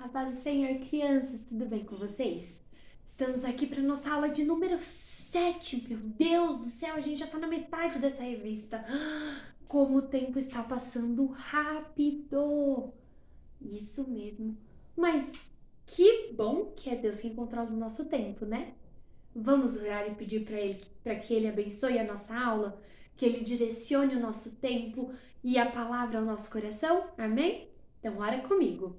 A paz do Senhor, crianças, tudo bem com vocês? Estamos aqui para nossa aula de número 7. Meu Deus do céu, a gente já está na metade dessa revista. Como o tempo está passando rápido! Isso mesmo. Mas que bom que é Deus quem controla o nosso tempo, né? Vamos orar e pedir para Ele, para que Ele abençoe a nossa aula, que Ele direcione o nosso tempo e a palavra ao nosso coração? Amém? Então, ora comigo.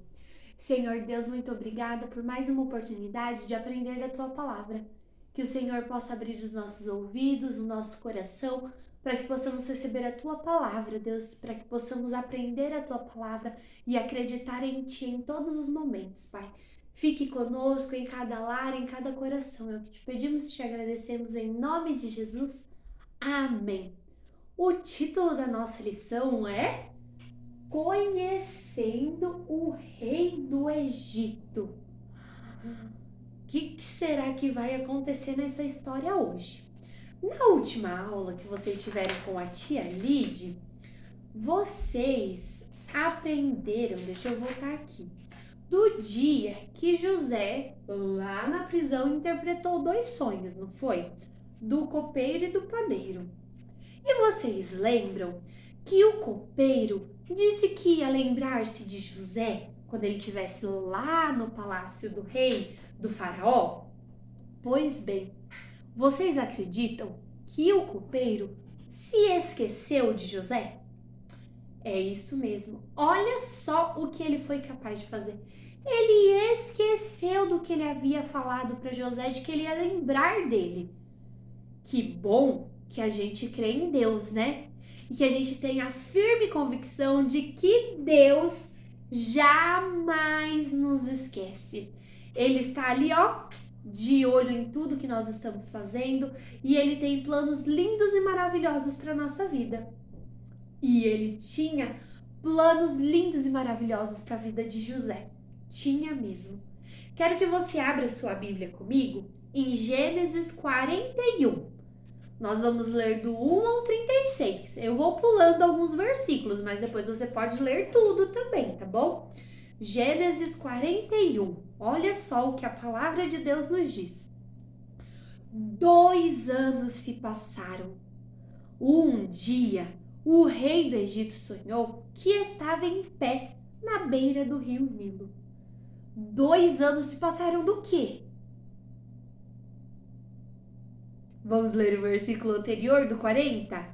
Senhor Deus, muito obrigada por mais uma oportunidade de aprender da Tua palavra. Que o Senhor possa abrir os nossos ouvidos, o nosso coração, para que possamos receber a Tua palavra, Deus, para que possamos aprender a Tua palavra e acreditar em Ti em todos os momentos, Pai. Fique conosco em cada lar, em cada coração. É o que te pedimos e te agradecemos em nome de Jesus. Amém. O título da nossa lição é Conhecendo o Rei do Egito. O que será que vai acontecer nessa história hoje? Na última aula que vocês tiveram com a tia Lide, vocês aprenderam, deixa eu voltar aqui, do dia que José, lá na prisão, interpretou dois sonhos, não foi? Do copeiro e do padeiro. E vocês lembram que o copeiro disse que ia lembrar-se de José quando ele estivesse lá no palácio do rei, do faraó? Pois bem, vocês acreditam que o copeiro se esqueceu de José? É isso mesmo. Olha só o que ele foi capaz de fazer. Ele esqueceu do que ele havia falado para José, de que ele ia lembrar dele. Que bom que a gente crê em Deus, né? E que a gente tem a firme convicção de que Deus jamais nos esquece. Ele está ali, ó, de olho em tudo que nós estamos fazendo e ele tem planos lindos e maravilhosos para nossa vida. E ele tinha planos lindos e maravilhosos para a vida de José. Tinha mesmo. Quero que você abra sua Bíblia comigo em Gênesis 41. Nós vamos ler do 1 ao 36. Eu vou pulando alguns versículos, mas depois você pode ler tudo também, tá bom? Gênesis 41. Olha só o que a palavra de Deus nos diz. 2 anos se passaram. Um dia, o rei do Egito sonhou que estava em pé na beira do rio Nilo. 2 anos se passaram do quê? Vamos ler o versículo anterior do 40?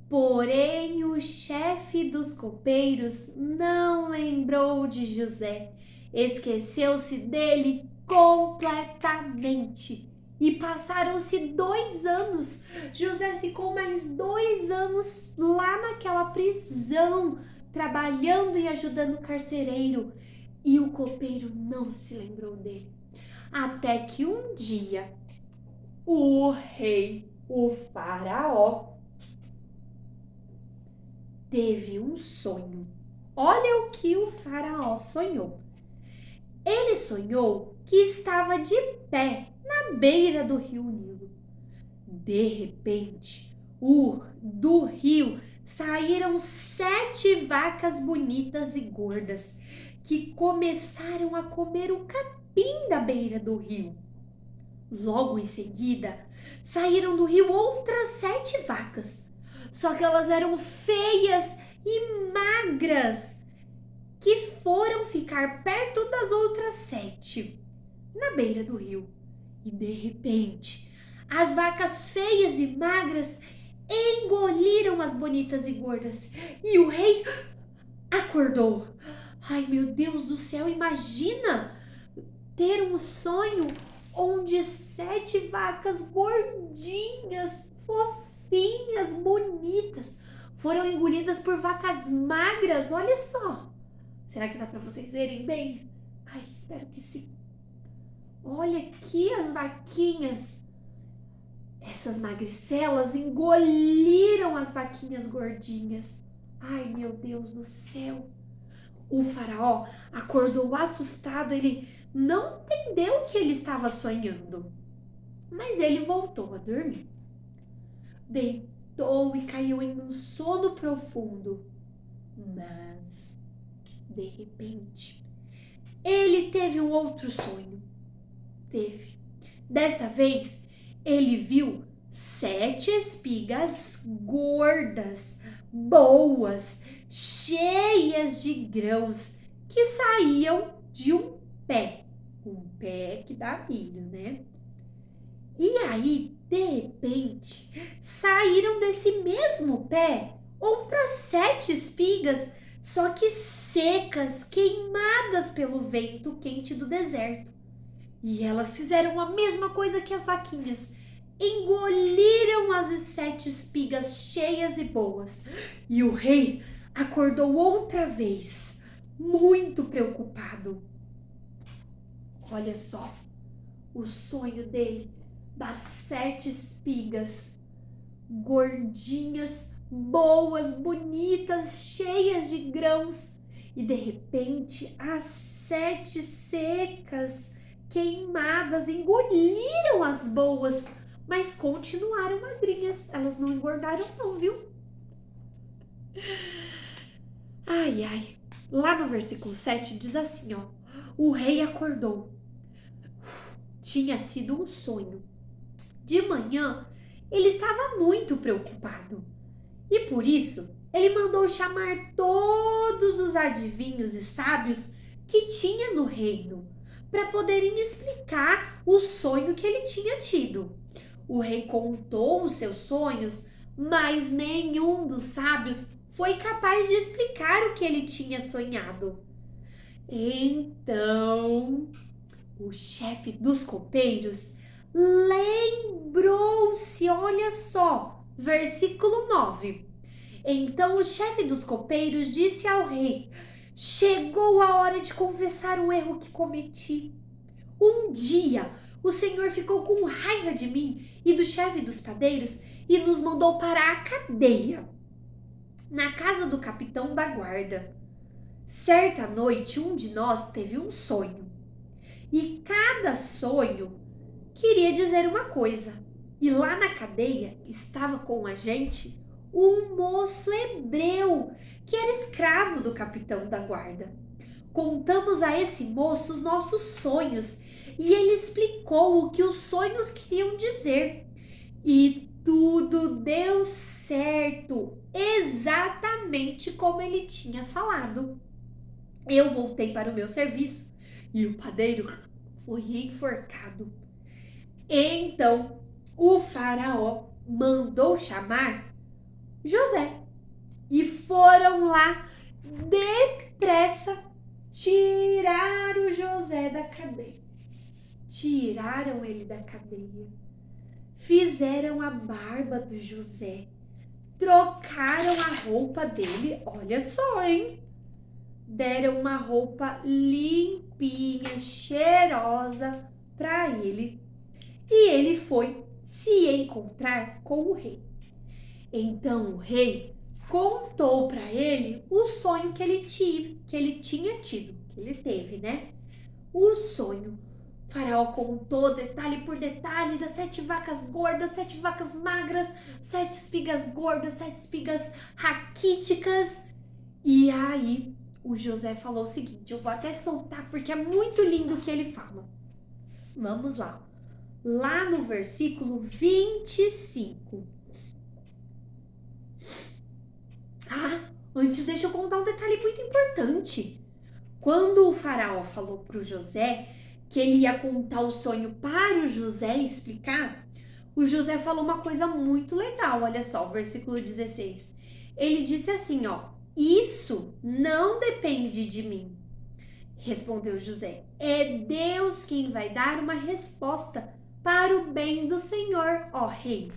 Porém, o chefe dos copeiros não lembrou de José, esqueceu-se dele completamente. E passaram-se 2 anos. José ficou mais 2 anos lá naquela prisão, trabalhando e ajudando o carcereiro. E o copeiro não se lembrou dele. Até que um dia, o rei, o faraó, teve um sonho. Olha o que o faraó sonhou. Ele sonhou que estava de pé na beira do rio Nilo. De repente, do rio saíram 7 vacas bonitas e gordas que começaram a comer o capim da beira do rio. Logo em seguida, saíram do rio outras 7 vacas. Só que elas eram feias e magras, que foram ficar perto das outras 7, na beira do rio. E de repente, as vacas feias e magras engoliram as bonitas e gordas. E o rei acordou. Ai, meu Deus do céu, imagina ter um sonho onde 7 vacas gordinhas, fofinhas, bonitas, foram engolidas por vacas magras. Olha só. Será que dá para vocês verem bem? Ai, espero que sim. Olha aqui as vaquinhas. Essas magricelas engoliram as vaquinhas gordinhas. Ai, meu Deus do céu. O faraó acordou assustado, ele não entendeu o que ele estava sonhando. Mas ele voltou a dormir. Deitou e caiu em um sono profundo. Mas, de repente, Ele teve um outro sonho. Teve. Desta vez, ele viu 7 espigas gordas, boas, cheias de grãos que saíam de um pé que dá milho, né? E aí, de repente, saíram desse mesmo pé outras 7 espigas, só que secas, queimadas pelo vento quente do deserto. E elas fizeram a mesma coisa que as vaquinhas. Engoliram as 7 espigas cheias e boas. E o rei acordou outra vez, muito preocupado. Olha só, o sonho dele das 7 espigas, gordinhas, boas, bonitas, cheias de grãos. E de repente, as 7 secas, queimadas, engoliram as boas, mas continuaram magrinhas. Elas não engordaram não, viu? Ai, ai. Lá no versículo 7 diz assim, ó. O rei acordou. Tinha sido um sonho. De manhã, ele estava muito preocupado. E por isso, ele mandou chamar todos os adivinhos e sábios que tinha no reino, para poderem explicar o sonho que ele tinha tido. O rei contou os seus sonhos, mas nenhum dos sábios foi capaz de explicar o que ele tinha sonhado. Então, o chefe dos copeiros lembrou-se, olha só, versículo 9. Então o chefe dos copeiros disse ao rei: chegou a hora de confessar o erro que cometi. Um dia o Senhor ficou com raiva de mim e do chefe dos padeiros e nos mandou para a cadeia, na casa do capitão da guarda. Certa noite, um de nós teve um sonho. E cada sonho queria dizer uma coisa. E lá na cadeia estava com a gente um moço hebreu que era escravo do capitão da guarda. Contamos a esse moço os nossos sonhos e ele explicou o que os sonhos queriam dizer. E tudo deu certo, exatamente como ele tinha falado. Eu voltei para o meu serviço e o padeiro foi enforcado. Então o faraó mandou chamar José e foram lá depressa tirar o José da cadeia. Tiraram ele da cadeia, fizeram a barba do José, trocaram a roupa dele, olha só, hein? Deram uma roupa limpinha, cheirosa para ele. E ele foi se encontrar com o rei. Então o rei contou para ele o sonho que ele teve, né? O sonho. O faraó contou detalhe por detalhe das 7 vacas gordas, 7 vacas magras, 7 espigas gordas, 7 espigas raquíticas. E aí o José falou o seguinte, eu vou até soltar porque é muito lindo o que ele fala. Vamos lá. Lá no versículo 25. Antes deixa eu contar um detalhe muito importante. Quando o faraó falou para o José que ele ia contar o sonho para o José explicar, o José falou uma coisa muito legal, olha só, o versículo 16. Ele disse assim, ó, isso não depende de mim. Respondeu José, é Deus quem vai dar uma resposta para o bem do Senhor, ó rei.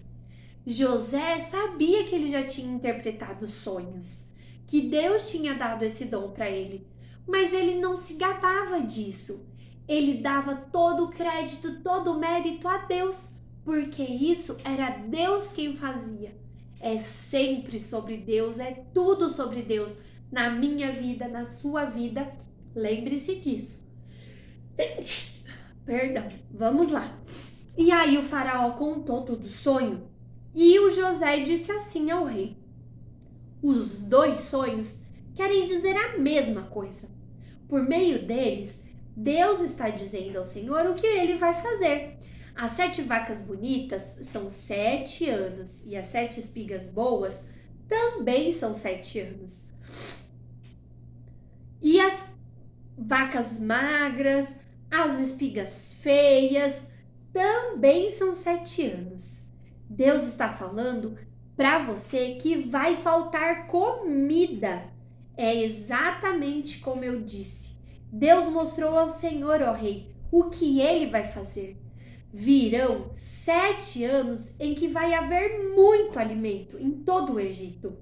José sabia que ele já tinha interpretado sonhos, que Deus tinha dado esse dom para ele, mas ele não se gabava disso. Ele dava todo o crédito, todo o mérito a Deus, porque isso era Deus quem fazia. É sempre sobre Deus, é tudo sobre Deus, na minha vida, na sua vida. Lembre-se disso. Perdão, vamos lá. E aí o faraó contou todo o sonho e o José disse assim ao rei. Os 2 sonhos querem dizer a mesma coisa. Por meio deles, Deus está dizendo ao Senhor o que ele vai fazer. As 7 vacas bonitas são 7 anos e as 7 espigas boas também são 7 anos. E as vacas magras, as espigas feias, também são 7 anos. Deus está falando para você que vai faltar comida. É exatamente como eu disse. Deus mostrou ao Senhor, ó rei, o que ele vai fazer. Virão 7 anos em que vai haver muito alimento em todo o Egito.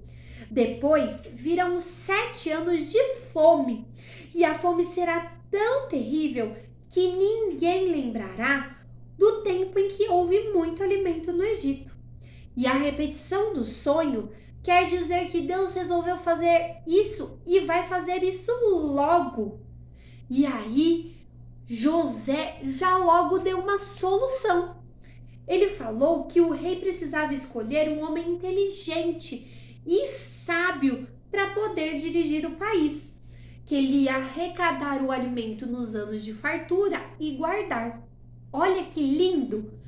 Depois virão 7 anos de fome, e a fome será tão terrível que ninguém lembrará do tempo em que houve muito alimento no Egito. E a repetição do sonho quer dizer que Deus resolveu fazer isso e vai fazer isso logo. E aí, José já logo deu uma solução. Ele falou que o rei precisava escolher um homem inteligente e sábio para poder dirigir o país, que ele ia arrecadar o alimento nos anos de fartura e guardar. Olha que lindo!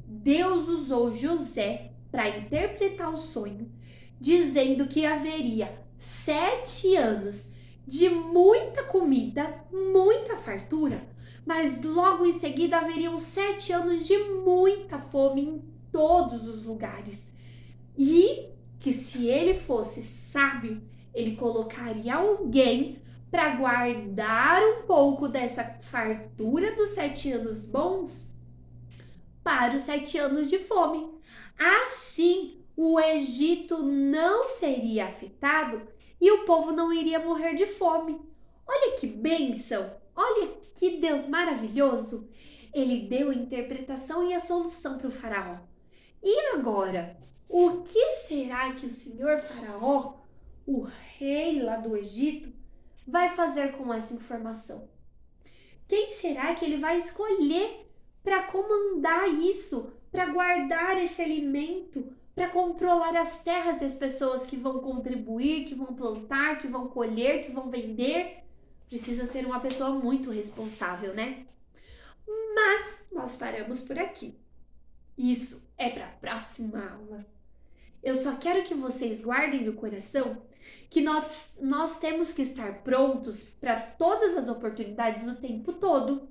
Deus usou José para interpretar o sonho, dizendo que haveria 7 anos de muita comida, muita fartura, mas logo em seguida haveriam 7 anos de muita fome em todos os lugares. E que se ele fosse sábio, ele colocaria alguém para guardar um pouco dessa fartura dos 7 anos bons para os 7 anos de fome. Assim, o Egito não seria afetado e o povo não iria morrer de fome. Olha que bênção! Olha que Deus maravilhoso! Ele deu a interpretação e a solução para o faraó. E agora, o que será que o senhor faraó, o rei lá do Egito, vai fazer com essa informação? Quem será que ele vai escolher para comandar isso, para guardar esse alimento, para controlar as terras e as pessoas que vão contribuir, que vão plantar, que vão colher, que vão vender? Precisa ser uma pessoa muito responsável, né? Mas nós paramos por aqui. Isso é para a próxima aula. Eu só quero que vocês guardem no coração que nós temos que estar prontos para todas as oportunidades o tempo todo.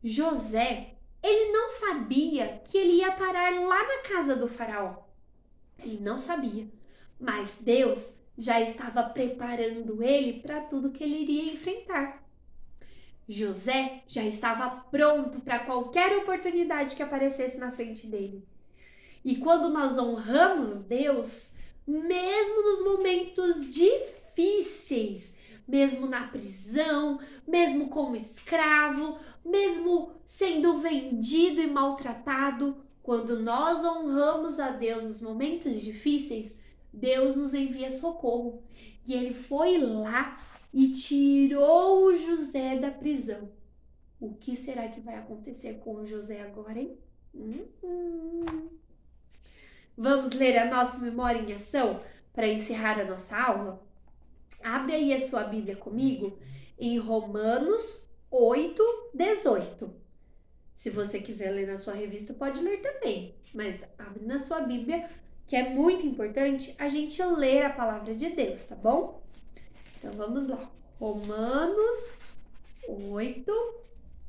José, ele não sabia que ele ia parar lá na casa do faraó. Ele não sabia, mas Deus já estava preparando ele para tudo que ele iria enfrentar. José já estava pronto para qualquer oportunidade que aparecesse na frente dele. E quando nós honramos Deus, mesmo nos momentos difíceis, mesmo na prisão, mesmo como escravo, mesmo sendo vendido e maltratado, quando nós honramos a Deus nos momentos difíceis, Deus nos envia socorro. E ele foi lá e tirou o José da prisão. O que será que vai acontecer com o José agora, hein? Vamos ler a nossa memória em ação para encerrar a nossa aula? Abre aí a sua Bíblia comigo em Romanos 8, 18. Se você quiser ler na sua revista, pode ler também, mas abre na sua Bíblia, que é muito importante a gente ler a palavra de Deus, tá bom? Então vamos lá. Romanos 8,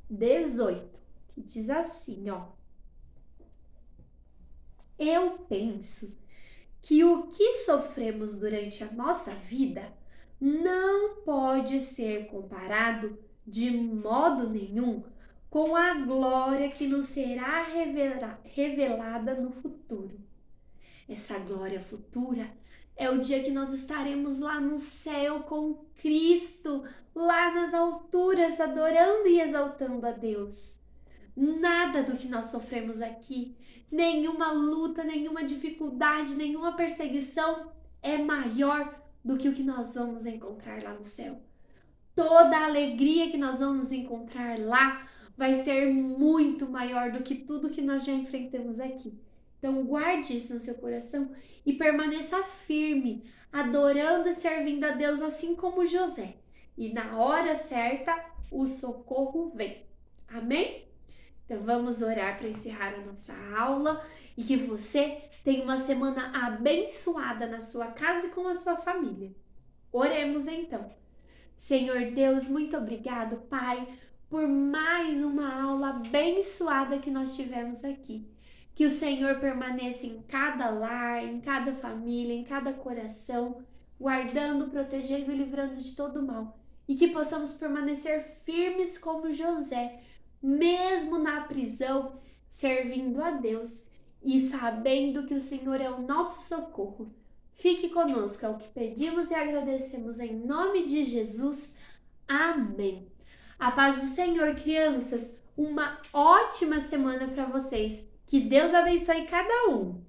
18, que diz assim, ó. Eu penso que o que sofremos durante a nossa vida não pode ser comparado de modo nenhum com a glória que nos será revelada no futuro. Essa glória futura é o dia que nós estaremos lá no céu com Cristo, lá nas alturas, adorando e exaltando a Deus. Nada do que nós sofremos aqui, nenhuma luta, nenhuma dificuldade, nenhuma perseguição é maior do que o que nós vamos encontrar lá no céu. Toda a alegria que nós vamos encontrar lá vai ser muito maior do que tudo que nós já enfrentamos aqui. Então guarde isso no seu coração e permaneça firme, adorando e servindo a Deus assim como José, e na hora certa o socorro vem. Amém? Então vamos orar para encerrar a nossa aula e que você tenha uma semana abençoada na sua casa e com a sua família. Oremos então. Senhor Deus, muito obrigado, Pai, por mais uma aula abençoada que nós tivemos aqui. Que o Senhor permaneça em cada lar, em cada família, em cada coração, guardando, protegendo e livrando de todo mal. E que possamos permanecer firmes como José, mesmo na prisão, servindo a Deus e sabendo que o Senhor é o nosso socorro. Fique conosco, é o que pedimos e agradecemos em nome de Jesus. Amém. A paz do Senhor, crianças. Uma ótima semana para vocês. Que Deus abençoe cada um.